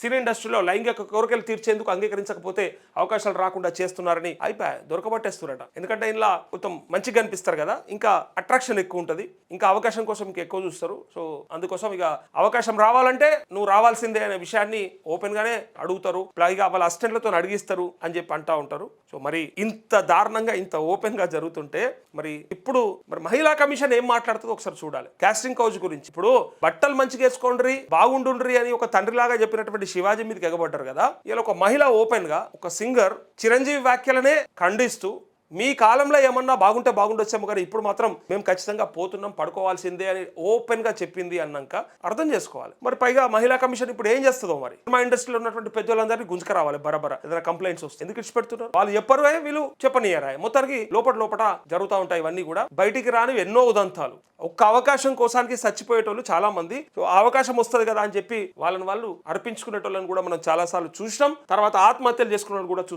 సినీ ఇండస్ట్రీలో లైంగిక కోరికలు తీర్చేందుకు అంగీకరించకపోతే అవకాశాలు రాకుండా చేస్తున్నారని అయిపోయా దొరకబట్టేస్తున్నారట. ఎందుకంటే ఇలా మొత్తం మంచిగా అనిపిస్తారు కదా, ఇంకా అట్రాక్షన్ ఎక్కువ ఉంటుంది, ఇంకా అవకాశం కోసం ఇంకా ఎక్కువ చూస్తారు. సో అందుకోసం ఇక అవకాశం రావాలంటే నువ్వు రావాల్సిందే అనే విషయాన్ని ఓపెన్ గానే అడుగుతారు, పైగా వాళ్ళ అసిస్టెంట్లతో అడిగిస్తారు అని చెప్పి అంటా ఉంటారు. సో మరి ఇంత దారుణంగా ఇంత ఓపెన్ గా జరుగుతుంటే మరి ఇప్పుడు మరి మహిళా కమిషన్ ఏం మాట్లాడుతుందో ఒకసారి చూడాలి. కాస్టింగ్ కౌచ్ గురించి ఇప్పుడు బట్టలు మంచిగా వేసుకోండ్రి బాగుండుండ్రి అని ఒక తండ్రిలాగా చెప్పినటువంటి శివాజీ మీదకి ఎగబడ్డారు కదా. ఇలా ఒక మహిళ ఓపెన్ గా ఒక సింగర్ చిరంజీవి వ్యాఖ్యలనే ఖండిస్తూ మీ కాలంలో ఏమన్నా బాగుంటే బాగుండొచ్చాము కానీ ఇప్పుడు మాత్రం మేము ఖచ్చితంగా పోతున్నాం పడుకోవాల్సిందే అని ఓపెన్ గా చెప్పింది అన్నాక అర్థం చేసుకోవాలి. మరి పైగా మహిళా కమిషన్ ఇప్పుడు ఏం చేస్తుందో మరి. సినిమా ఇండస్ట్రీలో ఉన్నటువంటి పెద్దలందరినీ గుంజుక రావాలి బరబర. ఏదైనా కంప్లైంట్స్ వస్తే ఎందుకు ఇచ్చి పెడుతున్నారు వాళ్ళు చెప్పరు, వీళ్ళు చెప్పనియరా. మొత్తానికి లోపల జరుగుతూ ఉంటాయి ఇవన్నీ కూడా. బయటికి రాని ఎన్నో ఉదంతాలు. ఒక్క అవకాశం కోసానికి చచ్చిపోయేటోళ్ళు చాలా మంది. సో అవకాశం వస్తుంది కదా అని చెప్పి వాళ్ళని వాళ్ళు అర్పించుకునేటోళ్ళని కూడా మనం చాలా సార్లు చూసినాం. తర్వాత ఆత్మహత్యలు చేసుకున్న కూడా చూస్తాం.